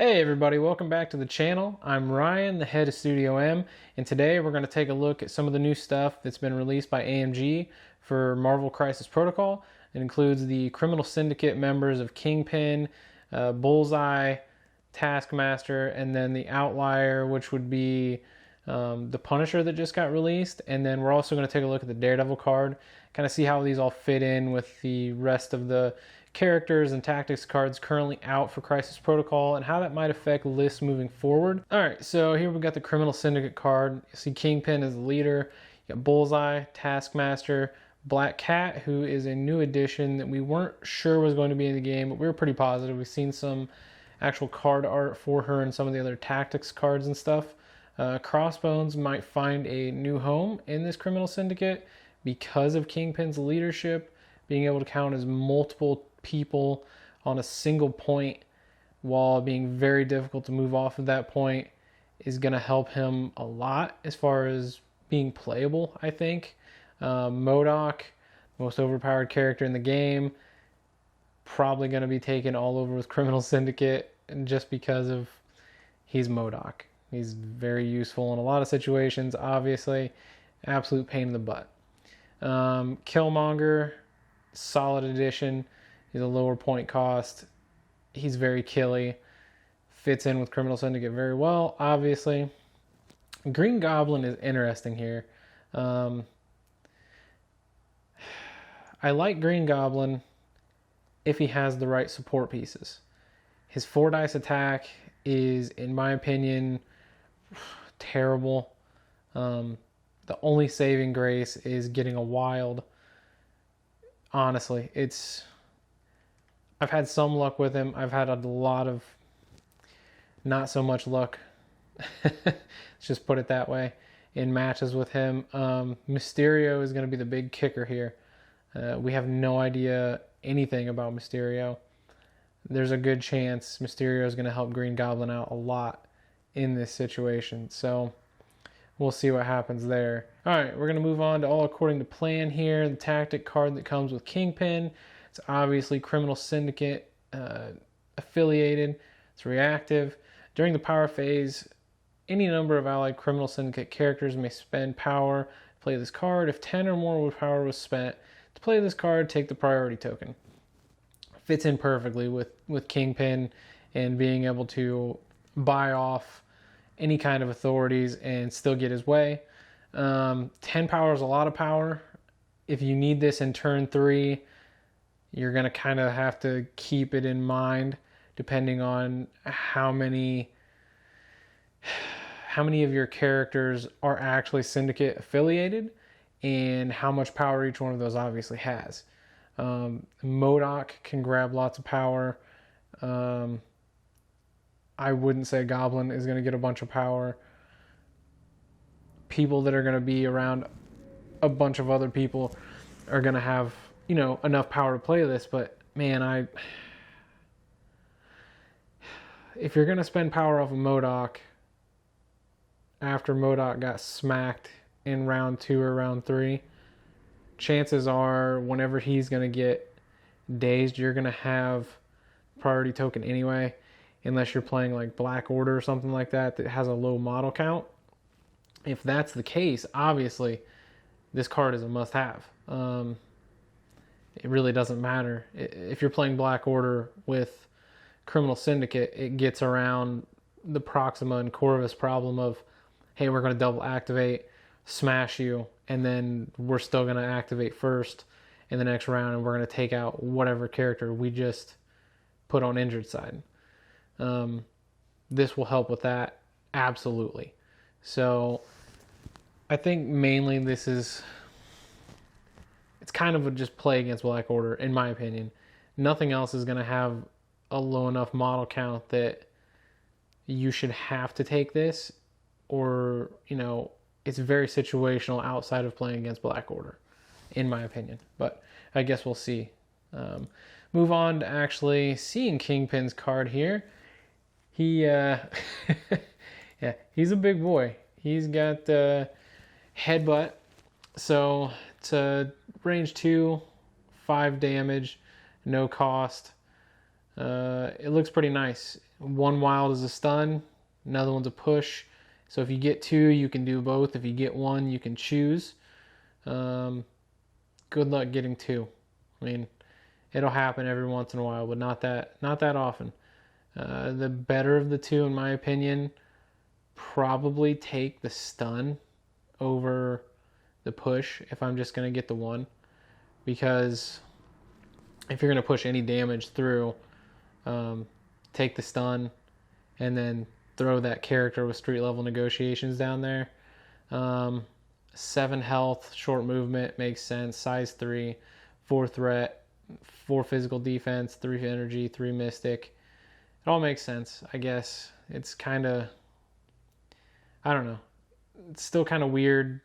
Hey everybody, welcome back to the channel. I'm Ryan, the head of Studio M, and today we're going to take a look at some of the new stuff that's been released by AMG for Marvel Crisis Protocol. It includes the Criminal Syndicate members of KINGPIN, Bullseye, Taskmaster, and then the Outlier, which would be the Punisher that just got released. And then we're also going to take a look at the Daredevil card, kind of see how these all fit in with the rest of the characters and tactics cards currently out for Crisis Protocol and how that might affect lists moving forward. Alright, so here we've got the Criminal Syndicate card. You see KINGPIN as the leader. You got Bullseye, Taskmaster, Black Cat, who is a new addition that we weren't sure was going to be in the game, but we were pretty positive. We've seen some actual card art for her and some of the other tactics cards and stuff. Crossbones might find a new home in this Criminal Syndicate because of KINGPIN's leadership, being able to count as multiple people on a single point while being very difficult to move off of that point is going to help him a lot as far as being playable, I think. MODOK, most overpowered character in the game, probably going to be taken all over with Criminal Syndicate just because of he's MODOK. He's very useful in a lot of situations, obviously. Absolute pain in the butt. Killmonger, solid addition. He's a lower point cost. He's very killy. Fits in with Criminal Syndicate very well, obviously. Green Goblin is interesting here. I like Green Goblin if he has the right support pieces. His 4-dice attack is, in my opinion, terrible. The only saving grace is getting a wild. Honestly, I've had some luck with him. I've had a lot of not so much luck. Let's just put it that way in matches with him. Mysterio is going to be the big kicker here. We have no idea anything about Mysterio. There's a good chance Mysterio is going to help Green Goblin out a lot in this situation. So we'll see what happens there. Alright, we're going to move on to All According to Plan here. The tactic card that comes with KINGPIN. It's obviously Criminal Syndicate affiliated. It's reactive. During the power phase, any number of allied Criminal Syndicate characters may spend power to play this card. If 10 or more power was spent to play this card, take the priority token. Fits in perfectly with KINGPIN and being able to buy off any kind of authorities and still get his way. 10 power is a lot of power. If you need this in turn 3, you're going to kind of have to keep it in mind depending on how many of your characters are actually Syndicate affiliated and how much power each one of those obviously has. MODOK can grab lots of power. I wouldn't say Goblin is going to get a bunch of power. People that are going to be around a bunch of other people are going to have, enough power to play this. But man, if you're going to spend power off of MODOK after MODOK got smacked in round 2 or round 3, chances are whenever he's going to get dazed, you're going to have priority token anyway. Unless you're playing like Black Order or something like that has a low model count. If that's the case, obviously, this card is a must-have. It really doesn't matter. If you're playing Black Order with Criminal Syndicate, it gets around the Proxima and Corvus problem of, hey, we're going to double activate, smash you, and then we're still going to activate first in the next round, and we're going to take out whatever character we just put on injured side. This will help with that, absolutely. So I think mainly it's kind of a just play against Black Order, in my opinion. Nothing else is going to have a low enough model count that you should have to take this, or, it's very situational outside of playing against Black Order, in my opinion. But I guess we'll see. Move on to actually seeing KINGPIN's card here. Yeah, he's a big boy. He's got headbutt, so it's a range 2, 5 damage, no cost. It looks pretty nice. One wild is a stun, another one's a push. So if you get 2, you can do both. If you get 1, you can choose. Good luck getting 2. I mean, it'll happen every once in a while, but not that often. The better of the 2, in my opinion, probably take the stun over the push if I'm just going to get the 1. Because if you're going to push any damage through, take the stun and then throw that character with street level negotiations down there. 7 health, short movement, makes sense. Size 3, 4 threat, 4 physical defense, 3 energy, 3 mystic. It all makes sense, I guess. It's kind of, I don't know. It's still kind of weird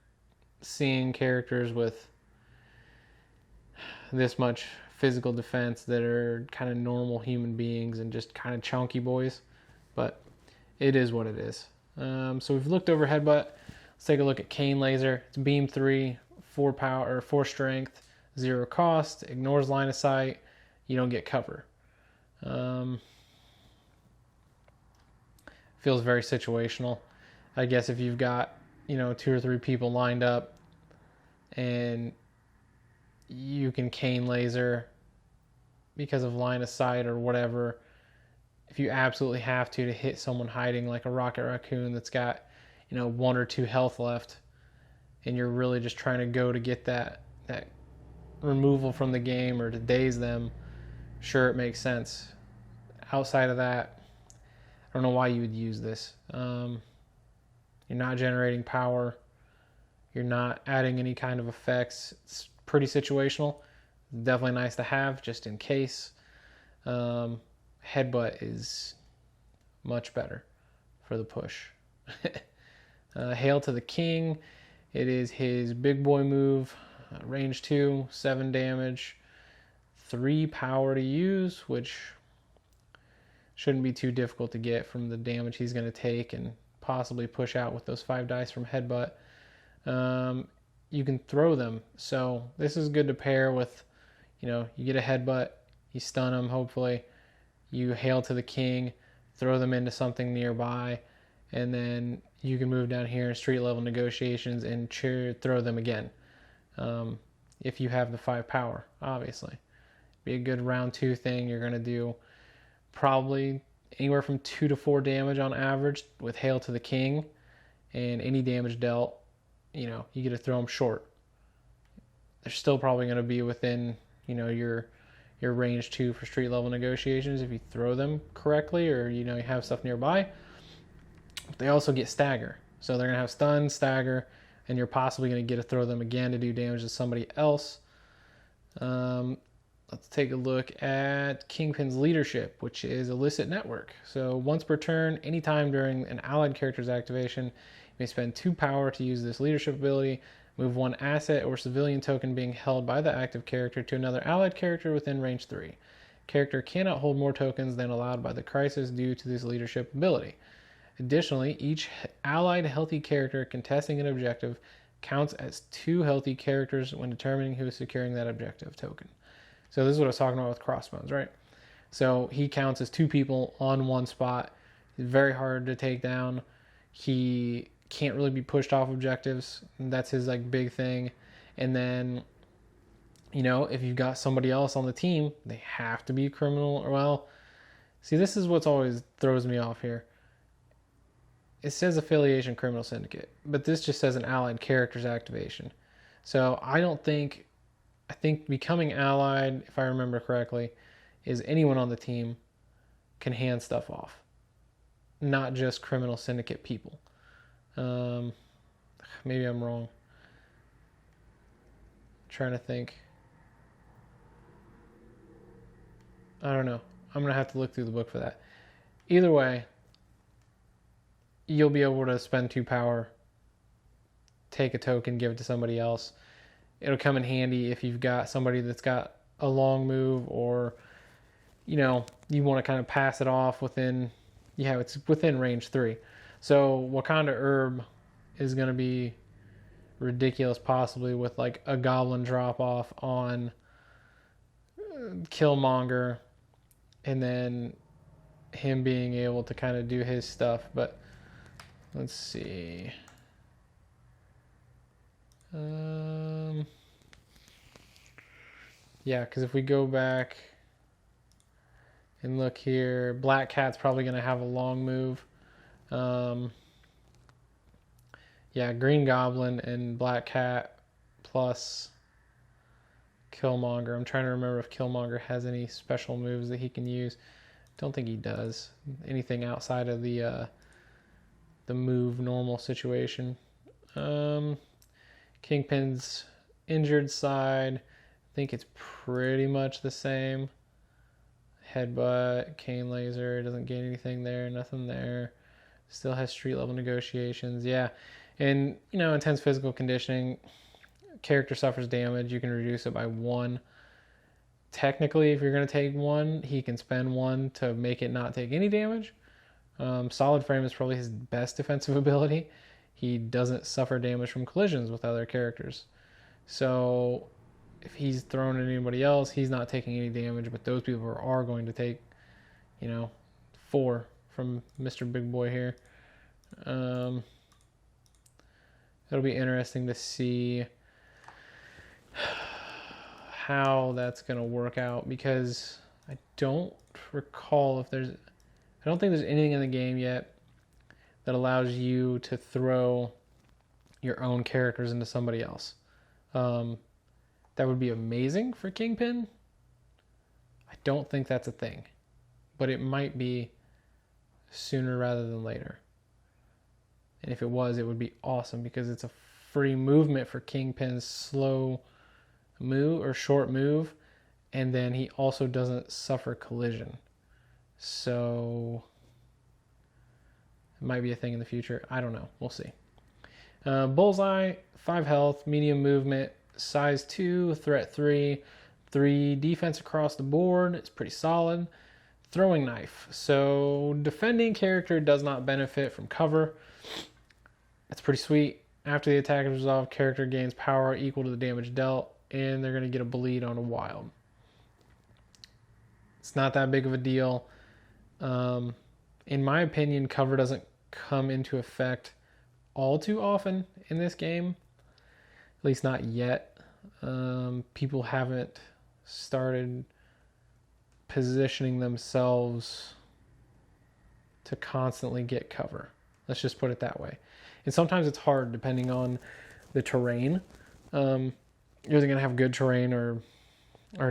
seeing characters with this much physical defense that are kind of normal human beings and just kind of chunky boys. But it is what it is. So we've looked over headbutt. Let's take a look at Cane Laser. It's beam 3, 4 power or 4 strength, 0 cost, ignores line of sight. You don't get cover. Feels very situational. I guess if you've got 2 or 3 people lined up and you can Cane Laser because of line of sight or whatever, if you absolutely have to hit someone hiding like a Rocket Raccoon that's got 1 or 2 health left, and you're really just trying to go to get that removal from the game or to daze them, sure, it makes sense. Outside of that, I don't know why you would use this. You're not generating power. You're not adding any kind of effects. It's pretty situational. Definitely nice to have just in case. Headbutt is much better for the push. Hail to the King. It is his big boy move. Range 2, 7 damage, 3 power to use, which shouldn't be too difficult to get from the damage he's going to take and possibly push out with those 5 dice from headbutt. You can throw them, so this is good to pair with, you get a headbutt, you stun them, hopefully, you hail to the King, throw them into something nearby, and then you can move down here in street level negotiations and throw them again. If you have the 5 power, obviously. Be a good round 2 thing. You're going to do probably anywhere from 2 to 4 damage on average with Hail to the King, and any damage dealt, you get to throw them short. They're still probably going to be within, your range 2 for street level negotiations if you throw them correctly or, you have stuff nearby. They also get stagger. So they're going to have stun, stagger, and you're possibly going to get to throw them again to do damage to somebody else. Let's take a look at Kingpin's leadership, which is illicit network. So once per turn, anytime during an allied character's activation, you may spend 2 power to use this leadership ability. Move 1 asset or civilian token being held by the active character to another allied character within range 3. Character cannot hold more tokens than allowed by the crisis due to this leadership ability. Additionally, each allied healthy character contesting an objective counts as 2 healthy characters when determining who is securing that objective token. So this is what I was talking about with Crossbones, right? So he counts as 2 people on 1 spot. He's very hard to take down. He can't really be pushed off objectives. That's his big thing. And then, if you've got somebody else on the team, they have to be criminal. Well, see, this is what's always throws me off here. It says affiliation Criminal Syndicate, but this just says an allied character's activation. So I think becoming allied, if I remember correctly, is anyone on the team can hand stuff off, not just Criminal Syndicate people. Maybe I'm wrong. Trying to think. I don't know. I'm going to have to look through the book for that. Either way, you'll be able to spend 2 power, take a token, give it to somebody else. It'll come in handy if you've got somebody that's got a long move or, you want to kind of pass it off within, it's within range 3. So Wakanda Herb is going to be ridiculous, possibly with a goblin drop off on Killmonger, and then him being able to kind of do his stuff. But let's see. Yeah, because if we go back and look here, Black Cat's probably going to have a long move. Yeah, Green Goblin and Black Cat plus Killmonger. I'm trying to remember if Killmonger has any special moves that he can use. Don't think he does. Anything outside of the move normal situation. Kingpin's injured side, I think it's pretty much the same. Headbutt, cane laser, doesn't gain anything there, nothing there. Still has street level negotiations. Yeah. And, intense physical conditioning, character suffers damage. You can reduce it by 1. Technically, if you're going to take 1, he can spend 1 to make it not take any damage. Solid frame is probably his best defensive ability. He doesn't suffer damage from collisions with other characters. So if he's thrown at anybody else, he's not taking any damage, but those people are going to take, 4 from Mr. Big Boy here. It'll be interesting to see how that's going to work out, because I don't recall I don't think there's anything in the game yet that allows you to throw your own characters into somebody else. That would be amazing for Kingpin. I don't think that's a thing, but it might be sooner rather than later. And if it was, it would be awesome, because it's a free movement for Kingpin's slow move or short move, and then he also doesn't suffer collision. So it might be a thing in the future. I don't know. We'll see. Bullseye, 5 health, medium movement, size 2, threat 3, 3 defense across the board. It's pretty solid. Throwing knife. So defending character does not benefit from cover. That's pretty sweet. After the attack is resolved, character gains power equal to the damage dealt, and they're going to get a bleed on a wild. It's not that big of a deal. In my opinion, cover doesn't come into effect all too often in this game. At least not yet. People haven't started positioning themselves to constantly get cover. Let's just put it that way. And sometimes it's hard depending on the terrain. You're either going to have good terrain or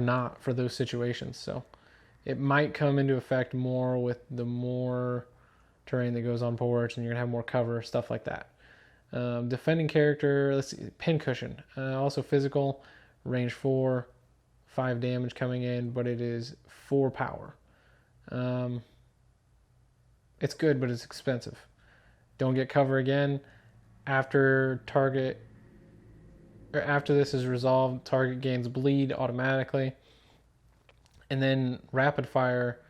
not for those situations. So it might come into effect more with the more terrain that goes on porch, and you're going to have more cover, stuff like that. Defending character, let's see, pincushion. Also physical, range 4, 5 damage coming in, but it is 4 power. It's good, but it's expensive. Don't get cover again. After this is resolved, target gains bleed automatically. And then rapid fire.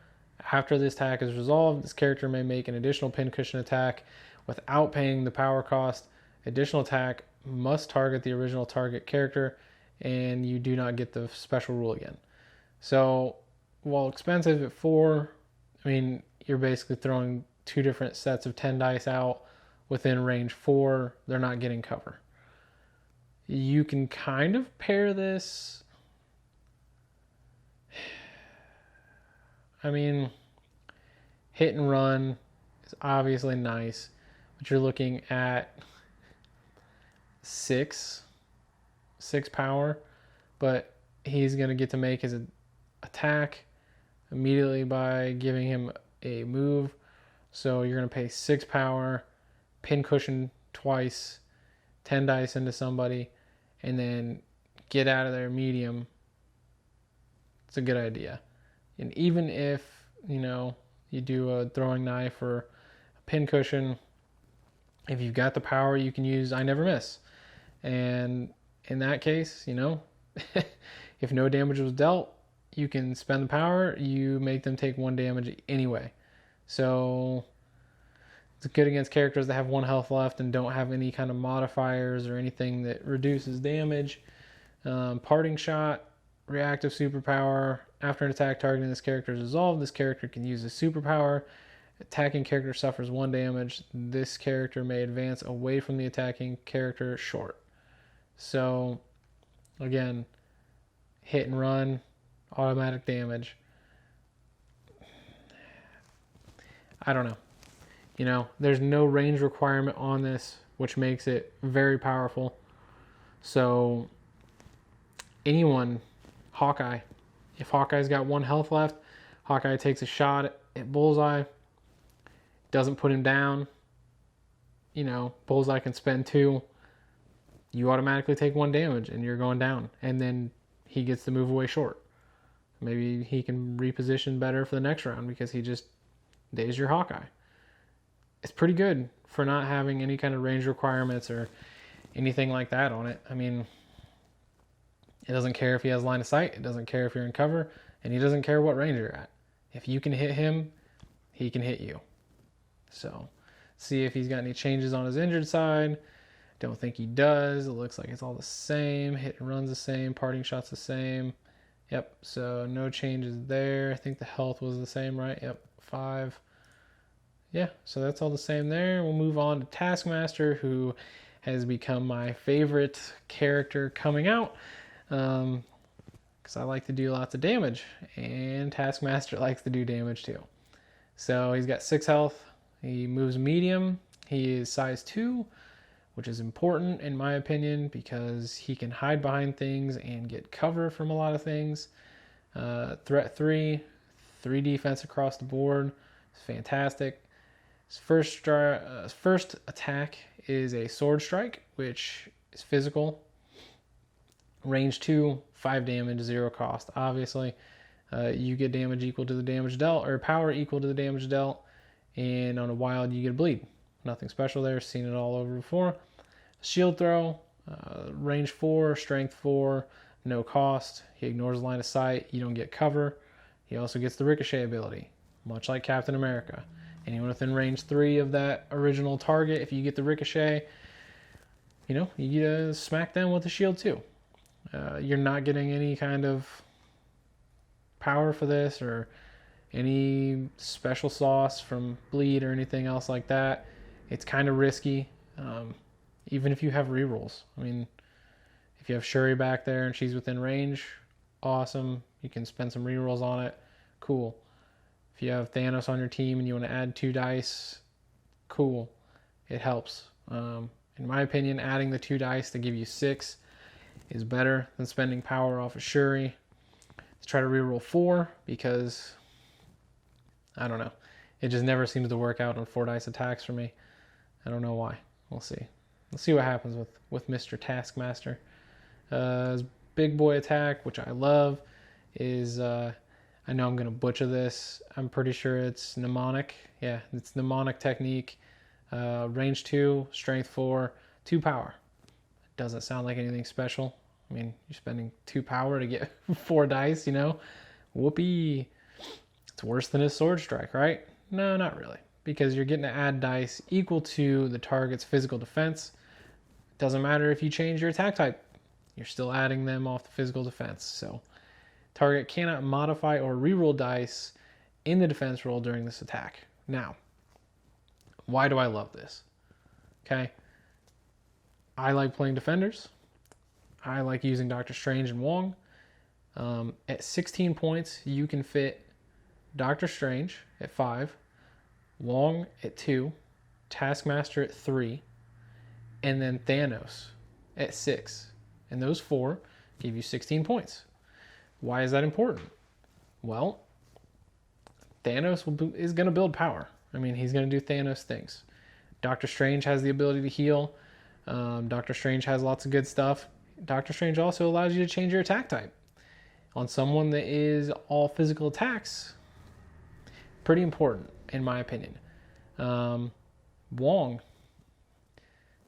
After this attack is resolved, this character may make an additional pincushion attack without paying the power cost. Additional attack must target the original target character, and you do not get the special rule again. So while expensive at 4, you're basically throwing 2 different sets of 10 dice out within range 4. They're not getting cover. You can kind of pair this. Hit and run is obviously nice, but you're looking at 6 power, but he's going to get to make his attack immediately by giving him a move. So you're going to pay 6 power, pincushion twice, 10 dice into somebody, and then get out of there medium. It's a good idea. And even if, you do a throwing knife or a pincushion, if you've got the power, you can use I Never Miss. And in that case, if no damage was dealt, you can spend the power, you make them take 1 damage anyway. So it's good against characters that have 1 health left and don't have any kind of modifiers or anything that reduces damage. Parting shot, reactive superpower, After an attack targeting this character is resolved, this character can use a superpower. Attacking character suffers 1 damage. This character may advance away from the attacking character short. So, again, hit and run, automatic damage. I don't know. You know, there's no range requirement on this, which makes it very powerful. So, anyone, Hawkeye, if Hawkeye's got 1 health left, Hawkeye takes a shot at Bullseye, doesn't put him down. You know, Bullseye can spend 2. You automatically take 1 damage and you're going down. And then he gets to move away short. Maybe he can reposition better for the next round because he just dazed your Hawkeye. It's pretty good for not having any kind of range requirements or anything like that on it. I mean, it doesn't care if he has line of sight. It doesn't care if you're in cover. And he doesn't care what range you're at. If you can hit him, he can hit you. So, see if he's got any changes on his injured side. Don't think he does. It looks like it's all the same. Hit and run's the same. Parting shot's the same. Yep, so no changes there. I think the health was the same, right? Yep, 5. Yeah, so that's all the same there. We'll move on to Taskmaster, who has become my favorite character coming out. Because I like to do lots of damage. And Taskmaster likes to do damage too. So he's got 6 health. He moves medium. He is size 2, which is important in my opinion because he can hide behind things and get cover from a lot of things. Threat 3, 3 defense across the board. It's fantastic. His first attack is a sword strike, which is physical. Range 2, 5 damage, 0 cost. Obviously, you get damage equal to the damage dealt, or power equal to the damage dealt. And on a wild, you get a bleed. Nothing special there. Seen it all over before. Shield throw, range 4, strength 4, no cost. He ignores line of sight. You don't get cover. He also gets the ricochet ability, much like Captain America. Anyone within range 3 of that original target, if you get the ricochet, you know, you get to smack them with the shield too. You're not getting any kind of power for this or any special sauce from bleed or anything else like that. It's kind of risky, even if you have rerolls. I mean, if you have Shuri back there and she's within range, awesome. You can spend some rerolls on it. Cool. If you have Thanos on your team and you want to add 2 dice, cool. It helps. In my opinion, adding the 2 dice to give you 6 is better than spending power off of Shuri. Let's try to reroll 4 because, I don't know. It just never seems to work out on 4 dice attacks for me. I don't know why. We'll see. Let's see what happens with Mr. Taskmaster. His big boy attack, which I love, is, I know I'm going to butcher this. I'm pretty sure it's mnemonic. Yeah, it's mnemonic technique. Range 2, strength 4, 2 power. Doesn't sound like anything special. I mean, you're spending 2 power to get 4 dice, you know? Whoopee. It's worse than his sword strike, right? No, not really. Because you're getting to add dice equal to the target's physical defense. Doesn't matter if you change your attack type. You're still adding them off the physical defense. So, target cannot modify or reroll dice in the defense roll during this attack. Now, why do I love this? Okay. I like playing defenders. I like using Doctor Strange and Wong. At 16 points, you can fit Doctor Strange at 5, Wong at 2, Taskmaster at 3, and then Thanos at 6. And those 4 give you 16 points. Why is that important? Well, Thanos is going to build power. I mean, he's going to do Thanos things. Doctor Strange has the ability to heal. Doctor Strange has lots of good stuff. Doctor Strange also allows you to change your attack type. On someone that is all physical attacks, pretty important, in my opinion. Wong,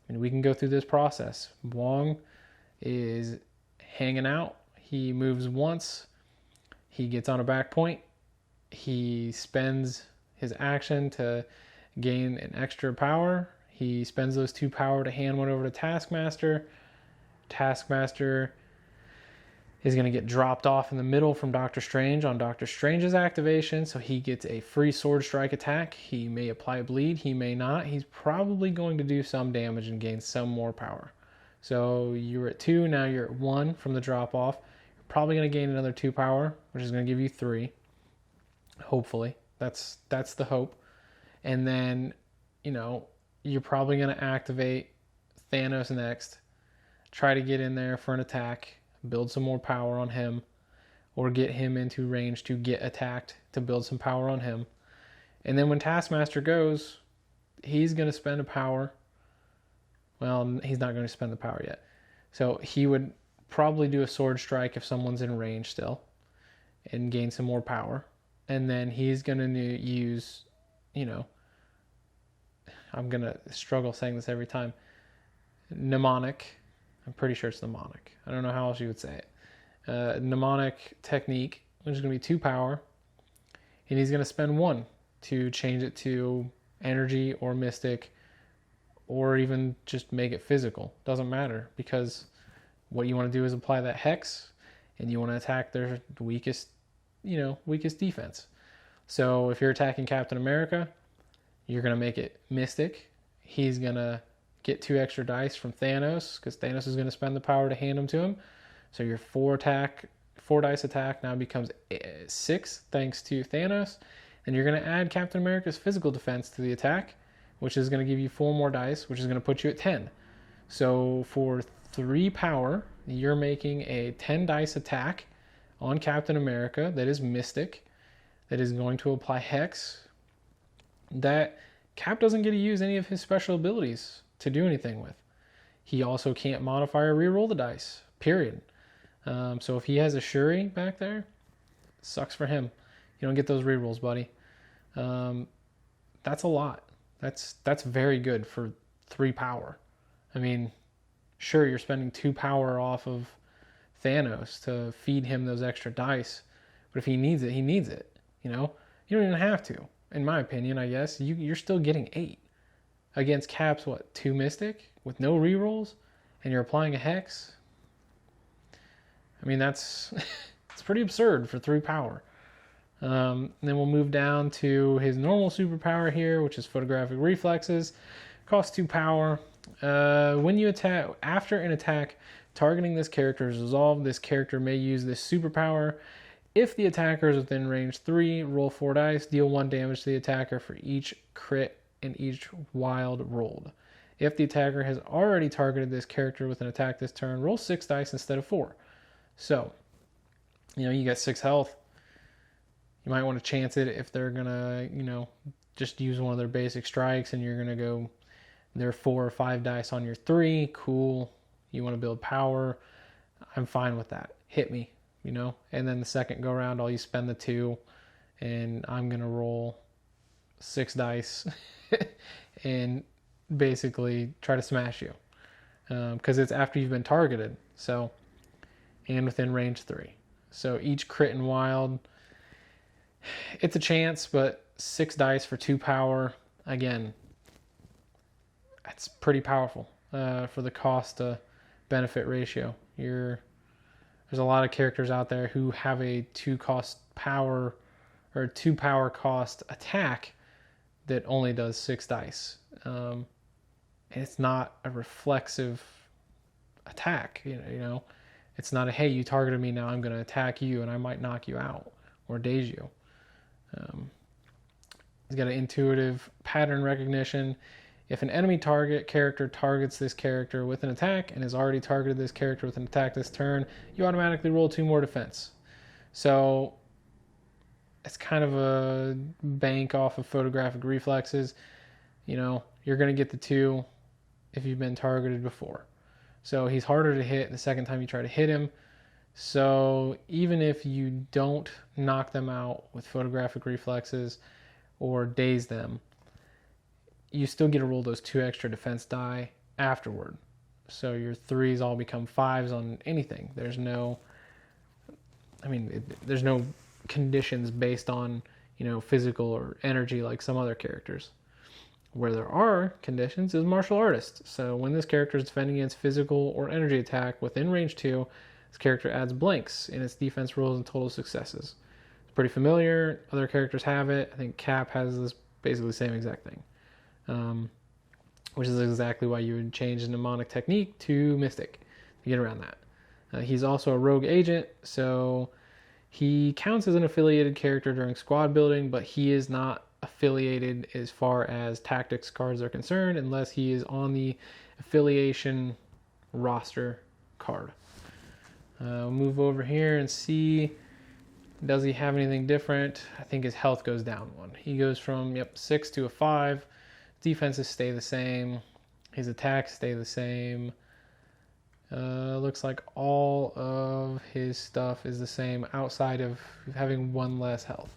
I mean, we can go through this process. Wong is hanging out. He moves once. He gets on a back point. He spends his action to gain an extra power. He spends those 2 power to hand one over to Taskmaster. Taskmaster is going to get dropped off in the middle from Doctor Strange on Doctor Strange's activation, so he gets a free sword strike attack. He may apply bleed, he may not. He's probably going to do some damage and gain some more power. So you're at 2, now you're at 1 from the drop off. You're probably going to gain another 2 power, which is going to give you 3. Hopefully. That's the hope. And then, you're probably going to activate Thanos next. Try to get in there for an attack. Build some more power on him, or get him into range to get attacked to build some power on him. And then when Taskmaster goes, he's going to spend a power. Well, he's not going to spend the power yet. So he would probably do a sword strike if someone's in range still and gain some more power. And then he's going to use, I'm going to struggle saying this every time, mnemonic. I'm pretty sure it's mnemonic. I don't know how else you would say it. Mnemonic technique, which is going to be 2 power. And he's going to spend 1 to change it to energy or mystic, or even just make it physical. Doesn't matter, because what you want to do is apply that hex, and you want to attack their weakest defense. So if you're attacking Captain America, you're going to make it mystic. He's going to get 2 extra dice from Thanos, because Thanos is going to spend the power to hand them to him. So your 4 dice attack now becomes 6 thanks to Thanos. And you're going to add Captain America's physical defense to the attack, which is going to give you 4 more dice, which is going to put you at 10. So for 3 power, you're making a 10 dice attack on Captain America that is mystic, that is going to apply hex, that Cap doesn't get to use any of his special abilities to do anything with. He also can't modify or reroll the dice, period. So if he has a Shuri back there, sucks for him. You don't get those rerolls, buddy. That's a lot. That's very good for 3 power. I mean, sure, you're spending 2 power off of Thanos to feed him those extra dice, but if he needs it, he needs it. You don't even have to. In my opinion, I guess you're still getting 8 against Cap's 2 mystic with no rerolls, and you're applying a hex. I mean, it's pretty absurd for 3 power. Then we'll move down to his normal superpower here, which is photographic reflexes. Costs 2 power. When you attack, after an attack targeting this character is resolved, this character may use this superpower. If the attacker is within range 3, roll 4 dice, deal 1 damage to the attacker for each crit and each wild rolled. If the attacker has already targeted this character with an attack this turn, roll 6 dice instead of 4. So, you got 6 health. You might want to chance it if they're going to, just use one of their basic strikes, and you're going to go their 4 or 5 dice on your 3. Cool. You want to build power. I'm fine with that. Hit me, And then the second go around, all you spend the 2, and I'm going to roll 6 dice and basically try to smash you. Because it's after you've been targeted. So, and within range 3. So each crit and wild, it's a chance, but 6 dice for 2 power, again, that's pretty powerful for the cost to benefit ratio. There's a lot of characters out there who have a 2 power cost attack that only does 6 dice. And it's not a reflexive attack, It's not a, hey, you targeted me, now I'm going to attack you and I might knock you out or daze you. He's got an intuitive pattern recognition. If an enemy character targets this character with an attack and has already targeted this character with an attack this turn, you automatically roll 2 more defense. So it's kind of a bank off of photographic reflexes. You're going to get the 2 if you've been targeted before. So he's harder to hit the second time you try to hit him. So even if you don't knock them out with photographic reflexes or daze them, you still get to roll those 2 extra defense die afterward. So your 3s all become 5s on anything. There's no conditions based on, physical or energy like some other characters. Where there are conditions is martial artist. So when this character is defending against physical or energy attack within range 2, This character adds blanks in its defense rolls and total successes. It's pretty familiar. Other characters have it. I think Cap has this basically the same exact thing, which is exactly why you would change the mnemonic technique to Mystic to get around that. He's also a rogue agent, so he counts as an affiliated character during squad building, but he is not affiliated as far as tactics cards are concerned unless he is on the affiliation roster card. We'll move over here and see, does he have anything different? I think his health goes down one. He goes from 6 to a 5. Defenses stay the same. His attacks stay the same. Looks like all of his stuff is the same outside of having one less health.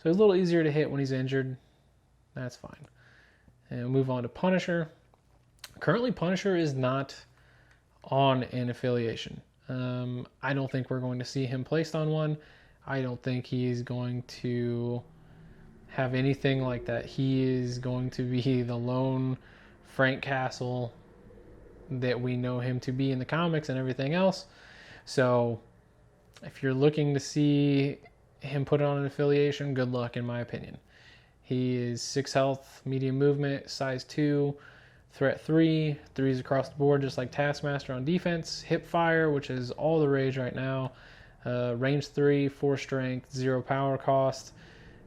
So it's a little easier to hit when he's injured. That's fine. And we'll move on to Punisher. Currently, Punisher is not on an affiliation. I don't think we're going to see him placed on one. I don't think he's going to have anything like that. He is going to be the lone Frank Castle that we know him to be in the comics and everything else. So if you're looking to see him put on an affiliation, good luck in my opinion. He is 6 health, medium movement, size 2, threat 3, 3s across the board just like Taskmaster on defense, hip fire, which is all the rage right now, range 3, 4 strength, 0 power cost.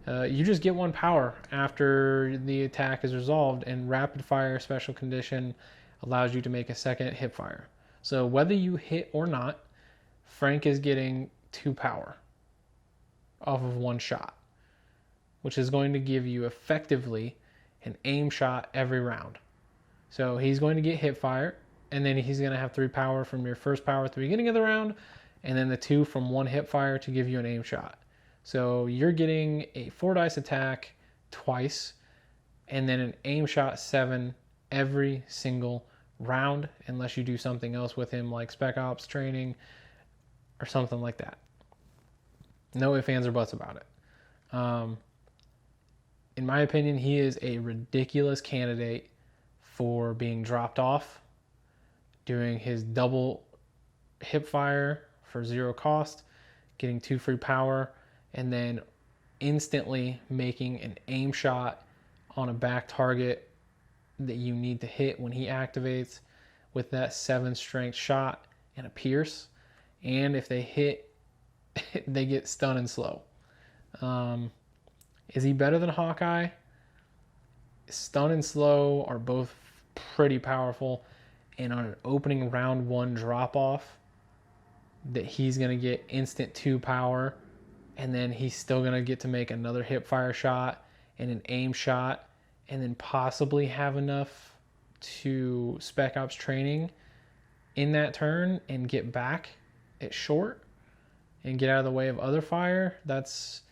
You just get 1 power after the attack is resolved, and rapid fire special condition allows you to make a second hip fire. So whether you hit or not, Frank is getting 2 power off of 1 shot, which is going to give you effectively an aim shot every round. So he's going to get hip fire, and then he's going to have 3 power from your first power at the beginning of the round, and then the 2 from 1 hip fire to give you an aim shot. So you're getting a 4 dice attack twice, and then an aim shot 7 every single round, unless you do something else with him like Spec Ops training or something like that. No ifs, ands, or buts about it. In my opinion, he is a ridiculous candidate for being dropped off, doing his double hip fire for 0 cost, getting 2 free power, and then instantly making an aim shot on a back target that you need to hit when he activates with that 7 strength shot and a pierce. And if they hit, they get stun and slow. Is he better than Hawkeye? Stun and slow are both pretty powerful, and on an opening round 1 drop off that he's going to get instant 2 power, and then he's still going to get to make another hip fire shot and an aim shot, and then possibly have enough to Spec Ops training in that turn and get back at short and get out of the way of other fire. That's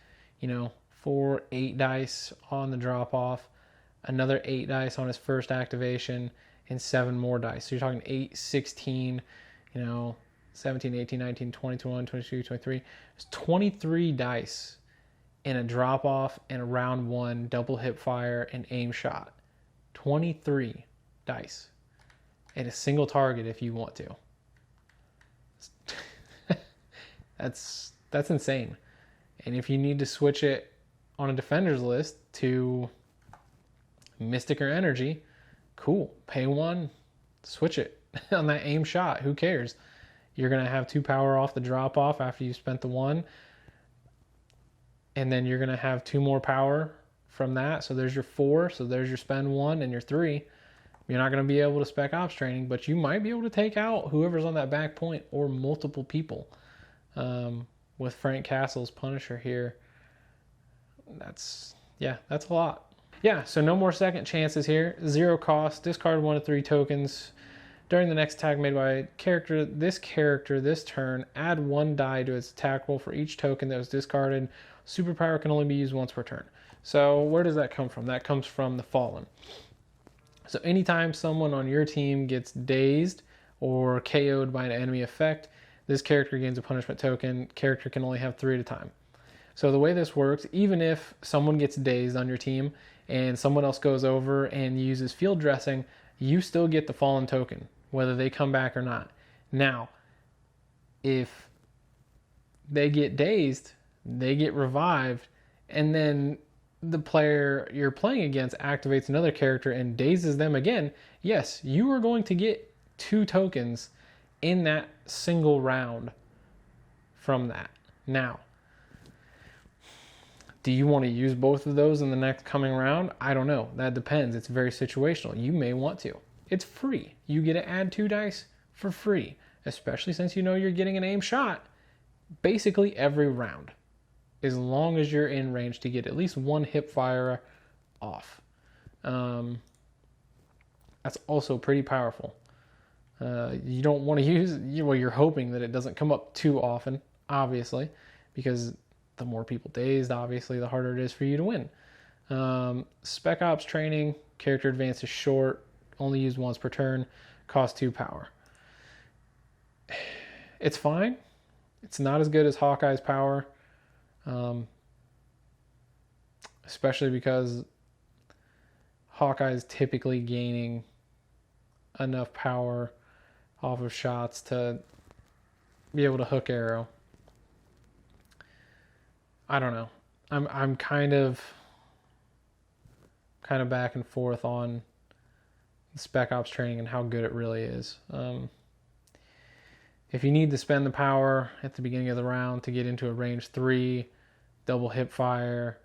4 8 dice on the drop off, another 8 dice on his first activation, and 7 more dice. So you're talking 8, 16, 17, 18, 19, 20, 21, 22, 23. There's 23 dice in a drop off and a round 1 double hip fire and aim shot. 23 dice at a single target if you want to. That's insane. And if you need to switch it on a defender's list to Mystic or Energy, cool. Pay 1, switch it on that aim shot. Who cares? You're going to have 2 power off the drop off after you spent the 1. And then you're going to have 2 more power from that. So there's your 4. So there's your spend 1 and your 3. You're not going to be able to Spec Ops training, but you might be able to take out whoever's on that back point or multiple people. With Frank Castle's Punisher here, that's a lot. Yeah, so no more second chances here. 0 cost. Discard 1 of 3 tokens. During the next attack made by this turn, add 1 die to its attack roll for each token that was discarded. Superpower can only be used once per turn. So where does that come from? That comes from the Fallen. So anytime someone on your team gets dazed or KO'd by an enemy effect, this character gains a punishment token. Character can only have 3 at a time. So the way this works, even if someone gets dazed on your team and someone else goes over and uses field dressing, you still get the Fallen token, whether they come back or not. Now, if they get dazed, they get revived, and then the player you're playing against activates another character and dazes them again, yes, you are going to get 2 tokens in that single round from that. Now, do you want to use both of those in the next coming round? I don't know. That depends. It's very situational. You may want to. It's free. You get to add 2 dice for free, especially since you know you're getting an aim shot basically every round, as long as you're in range to get at least 1 hip fire off. That's also pretty powerful. You don't want to use, well, you're hoping that it doesn't come up too often, obviously, because the more people dazed, obviously, the harder it is for you to win. Spec Ops training, character advance is short, only used once per turn, cost 2 power. It's fine. It's not as good as Hawkeye's power, especially because Hawkeye's typically gaining enough power off of shots to be able to hook arrow. I don't know. I'm kind of back and forth on Spec Ops training and how good it really is. If you need to spend the power at the beginning of the round to get into a range 3, double hip fire,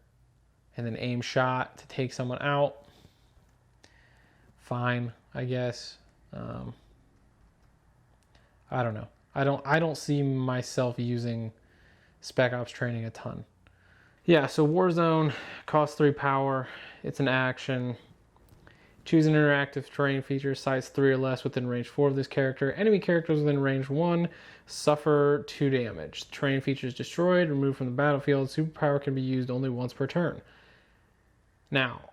and then aim shot to take someone out, fine, I guess. I don't know. I don't see myself using Spec Ops training a ton. Yeah, so Warzone costs 3 power. It's an action. Choose an interactive terrain feature, size 3 or less within range 4 of this character. Enemy characters within range 1 suffer 2 damage. The terrain feature is destroyed, removed from the battlefield. Superpower can be used only once per turn. Now,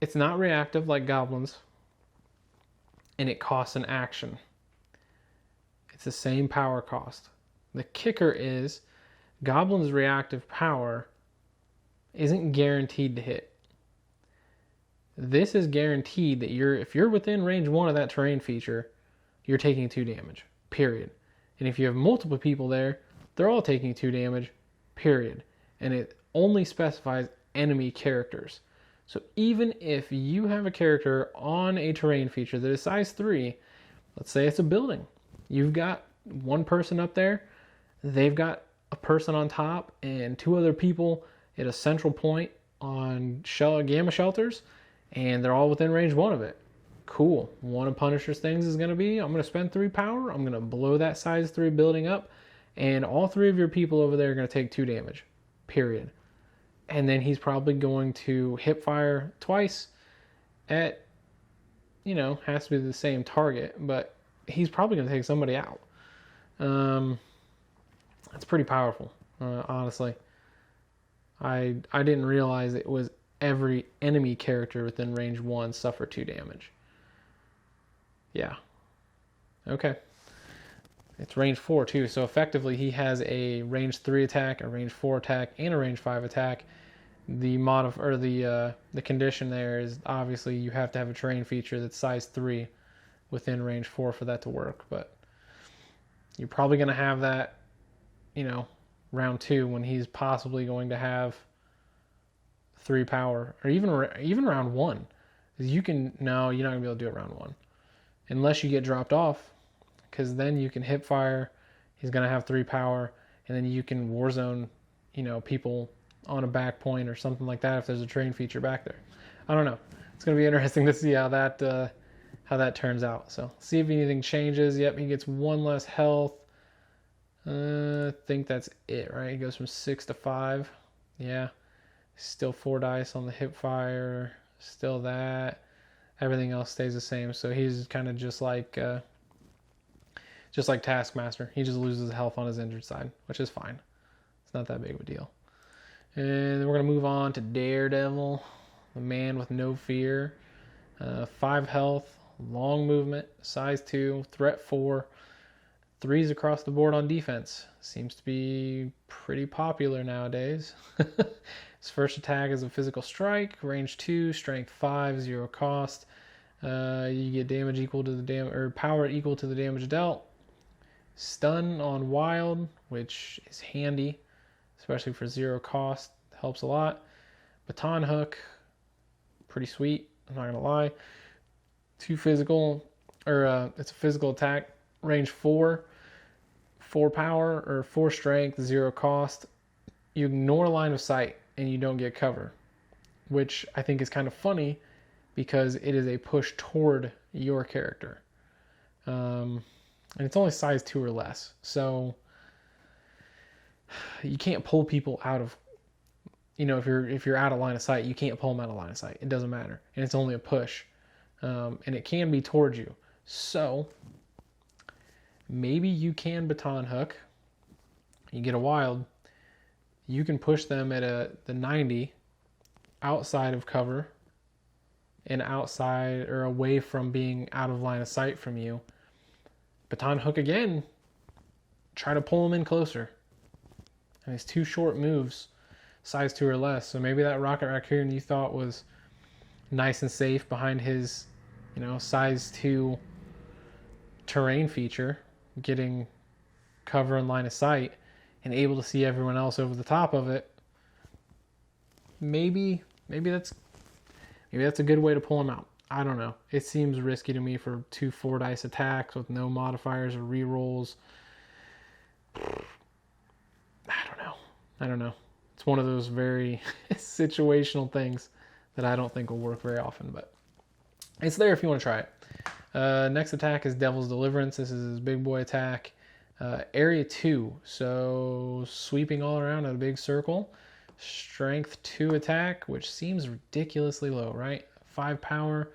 it's not reactive like goblins, and it costs an action. It's the same power cost. The kicker is goblins' reactive power isn't guaranteed to hit. This is guaranteed that if you're within range 1 of that terrain feature, you're taking 2 damage, period. And if you have multiple people there, they're all taking 2 damage, period. And it only specifies enemy characters. So even if you have a character on a terrain feature that is size 3, let's say it's a building. You've got 1 person up there, they've got a person on top, and 2 other people at a central point on gamma shelters, and they're all within range 1 of it. Cool. One of Punisher's things is going to be, I'm going to spend 3 power, I'm going to blow that size 3 building up, and all 3 of your people over there are going to take 2 damage. Period. And then he's probably going to hip fire twice at, has to be the same target, but he's probably going to take somebody out. That's pretty powerful, honestly. I didn't realize it was every enemy character within range 1 suffer 2 damage. Yeah. Okay. It's range 4 too, so effectively he has a range 3 attack, a range 4 attack, and a range 5 attack. The the condition there is obviously you have to have a terrain feature that's size 3 within range 4 for that to work, but you're probably going to have that, round 2 when he's possibly going to have 3 power, or even round 1. You're not going to be able to do it round 1 unless you get dropped off, because then you can hip fire. He's going to have 3 power, and then you can Warzone, people on a back point or something like that if there's a terrain feature back there. I don't know. It's going to be interesting to see how that turns out. So see if anything changes. Yep, he gets 1 less health. I think that's it, right? He goes from 6 to 5. Yeah. Still 4 dice on the hip fire. Still that. Everything else stays the same. So he's kind of just like Taskmaster. He just loses health on his injured side, which is fine. It's not that big of a deal. And then we're going to move on to Daredevil, the man with no fear. 5 health, long movement, size 2, threat 4. 3s across the board on defense. Seems to be pretty popular nowadays. His first attack is a physical strike, range 2, strength 5, 0 cost. You get damage equal to the power equal to the damage dealt. Stun on wild, which is handy, especially for 0 cost. Helps a lot. Baton hook, pretty sweet, I'm not going to lie. 2 physical, or it's a physical attack, range 4, 4 power, or 4 strength, 0 cost. You ignore line of sight, and you don't get cover, which I think is kind of funny because it is a push toward your character. And it's only size 2 or less, so you can't pull people out of, if you're out of line of sight, you can't pull them out of line of sight. It doesn't matter, and it's only a push, and it can be towards you. So maybe you can baton hook. You get a wild. You can push them at the 90 outside of cover and outside or away from being out of line of sight from you. Baton hook again. Try to pull them in closer. And it's 2 short moves, size 2 or less. So maybe that Rocket Raccoon you thought was nice and safe behind his, size 2 terrain feature, getting cover and line of sight and able to see everyone else over the top of it. Maybe that's a good way to pull him out. I don't know. It seems risky to me for 2 4-dice attacks with no modifiers or rerolls. I don't know. It's one of those very situational things that I don't think will work very often, but it's there if you want to try it. Next attack is Devil's Deliverance. This is his big boy attack. Area 2, so sweeping all around in a big circle. Strength 2 attack, which seems ridiculously low, right? 5 power.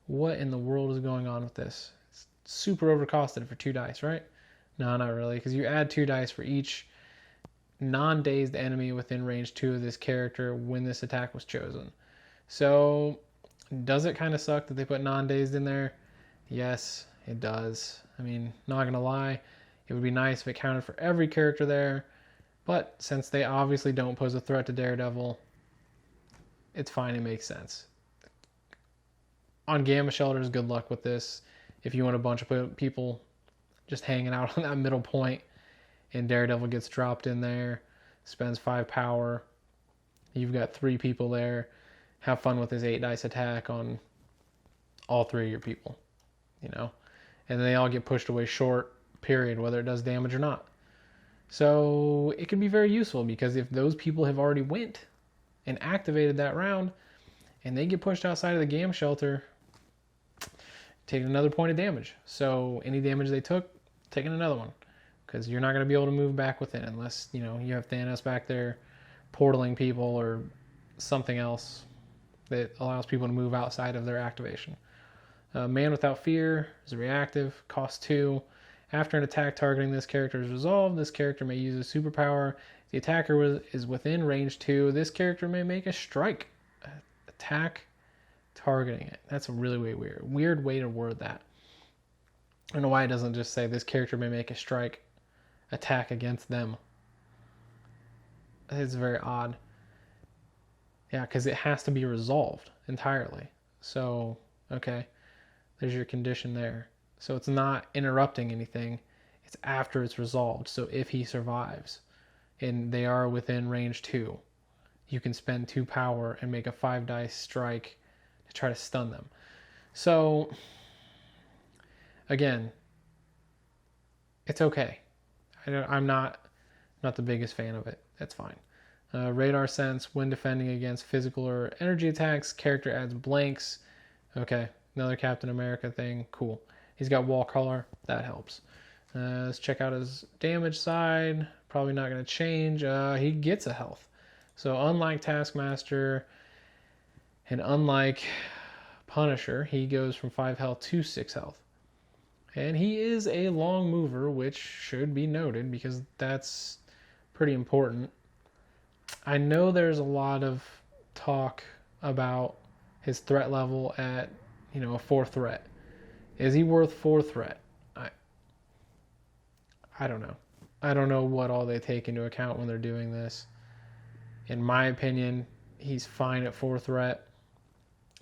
What in the world is going on with this? It's super overcosted for 2 dice, right? No, not really, because you add 2 dice for each non-dazed enemy within range 2 of this character when this attack was chosen. So, does it kind of suck that they put non-dazed in there? Yes, it does. I mean, not gonna lie, it would be nice if it counted for every character there, but since they obviously don't pose a threat to Daredevil, it's fine, it makes sense. On Gamma Shelters, good luck with this. If you want a bunch of people just hanging out on that middle point, and Daredevil gets dropped in there, spends 5 power, you've got 3 people there, have fun with his 8 dice attack on all 3 of your people, and they all get pushed away short, period, whether it does damage or not. So it can be very useful, because if those people have already went and activated that round and they get pushed outside of the Gamma Shelter, taking another point of damage. So any damage they took, taking another one, because you're not going to be able to move back within unless you have Thanos back there portaling people or something else that allows people to move outside of their activation. Man Without Fear is reactive, cost 2. After an attack targeting this character is resolved, this character may use a superpower. If the attacker is within range 2, this character may make a strike attack targeting it. That's a really weird way to word that. I don't know why it doesn't just say this character may make a strike attack against them. It's very odd. Yeah, because it has to be resolved entirely. So, okay, there's your condition there. So it's not interrupting anything. It's after it's resolved. So if he survives and they are within range 2, you can spend 2 power and make a 5 dice strike to try to stun them. So, again, it's okay. I'm not the biggest fan of it. That's fine. Radar sense, when defending against physical or energy attacks, character adds blanks. Okay, another Captain America thing. Cool. He's got wall color. That helps. Let's check out his damage side. Probably not going to change. He gets a health. So unlike Taskmaster and unlike Punisher, he goes from 5 health to 6 health. And he is a long mover, which should be noted because that's pretty important. I know there's a lot of talk about his threat level at, a 4 threat. Is he worth 4 threat? I don't know. I don't know what all they take into account when they're doing this. In my opinion, he's fine at 4 threat,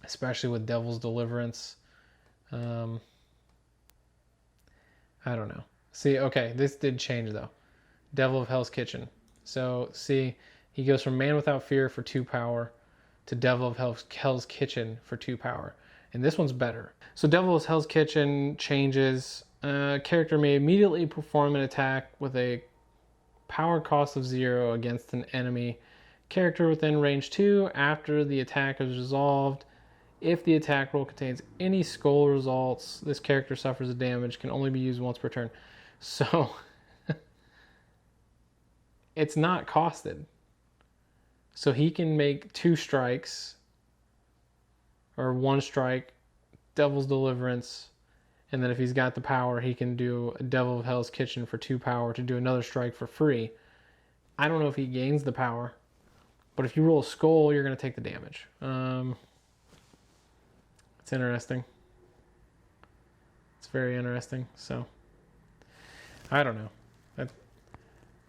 especially with Devil's Deliverance. I don't know. See, okay, this did change though. Devil of Hell's Kitchen. So, see, he goes from Man Without Fear for 2 power to Devil of Hell's Kitchen for 2 power. And this one's better. So Devil of Hell's Kitchen changes. Character may immediately perform an attack with a power cost of 0 against an enemy character within range 2 after the attack is resolved. If the attack roll contains any skull results, this character suffers a damage, can only be used once per turn. So, it's not costed. So he can make 2 strikes, or 1 strike, Devil's Deliverance, and then if he's got the power, he can do a Devil of Hell's Kitchen for 2 power to do another strike for free. I don't know if he gains the power, but if you roll a skull, you're going to take the damage. It's interesting. It's very interesting. So, I don't know.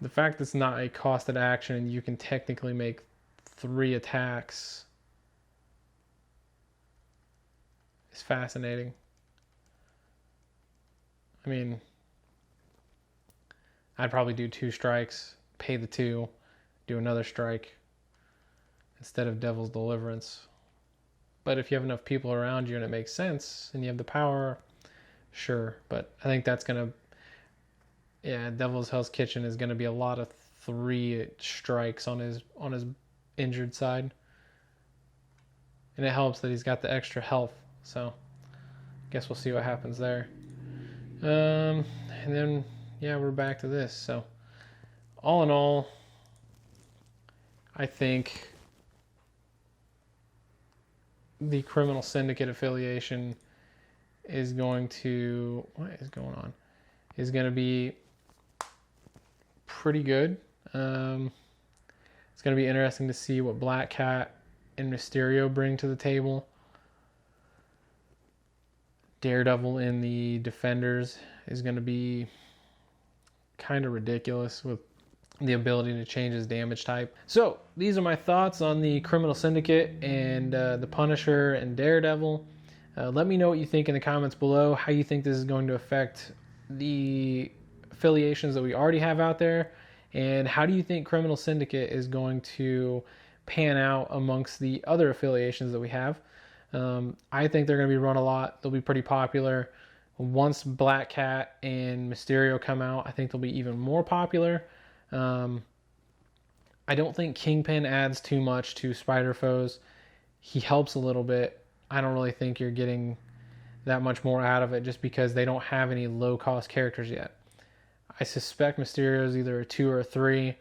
The fact that it's not a costed action and you can technically make 3 attacks is fascinating. I mean, I'd probably do 2 strikes, pay the 2, do another strike instead of Devil's Deliverance. But if you have enough people around you and it makes sense and you have the power, sure. But I think that's going to, yeah, Devil's Hell's Kitchen is going to be a lot of 3 strikes on his injured side. And it helps that he's got the extra health. So I guess we'll see what happens there. And then, yeah, we're back to this. So all in all, I think the Criminal Syndicate affiliation is going to, what is going on? Is going to be pretty good. It's going to be interesting to see what Black Cat and Mysterio bring to the table. Daredevil in the Defenders is going to be kind of ridiculous with the ability to change his damage type. So these are my thoughts on the Criminal Syndicate and the Punisher and Daredevil. Let me know what you think in the comments below, how you think this is going to affect the affiliations that we already have out there, and how do you think Criminal Syndicate is going to pan out amongst the other affiliations that we have. I think they're going to be run a lot. They'll be pretty popular. Once Black Cat and Mysterio come out, I think they'll be even more popular. I don't think KINGPIN adds too much to Spider Foes. He helps a little bit. I don't really think you're getting that much more out of it just because they don't have any low-cost characters yet. I suspect Mysterio is either a 2 or a 3.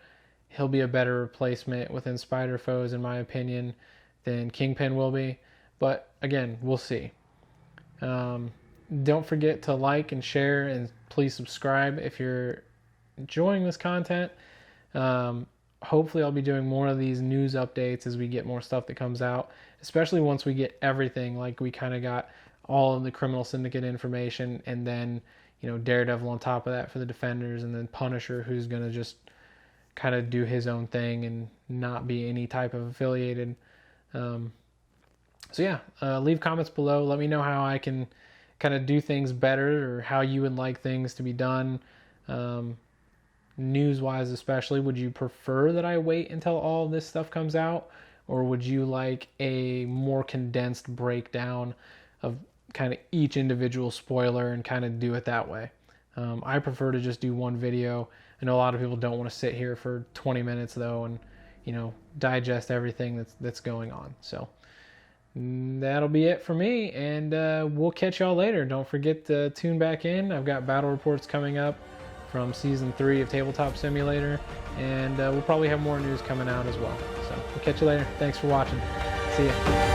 He'll be a better replacement within Spider Foes, in my opinion, than KINGPIN will be. But again, we'll see. Don't forget to like and share, and please subscribe if you're enjoying this content. Hopefully I'll be doing more of these news updates as we get more stuff that comes out, especially once we get everything. Like, we kind of got all of the Criminal Syndicate information, and then, you know, Daredevil on top of that for the Defenders, and then Punisher, who's going to just kind of do his own thing and not be any type of affiliated. So yeah, leave comments below. Let me know how I can kind of do things better, or how you would like things to be done. News-wise especially, would you prefer that I wait until all this stuff comes out? Or would you like a more condensed breakdown of kind of each individual spoiler and kind of do it that way? I prefer to just do one video. I know a lot of people don't want to sit here for 20 minutes though and, you know, digest everything that's going on. So that'll be it for me, and we'll catch y'all later. Don't forget to tune back in. I've got battle reports coming up from Season 3 of Tabletop Simulator, and we'll probably have more news coming out as well. So we'll catch you later. Thanks for watching. See ya.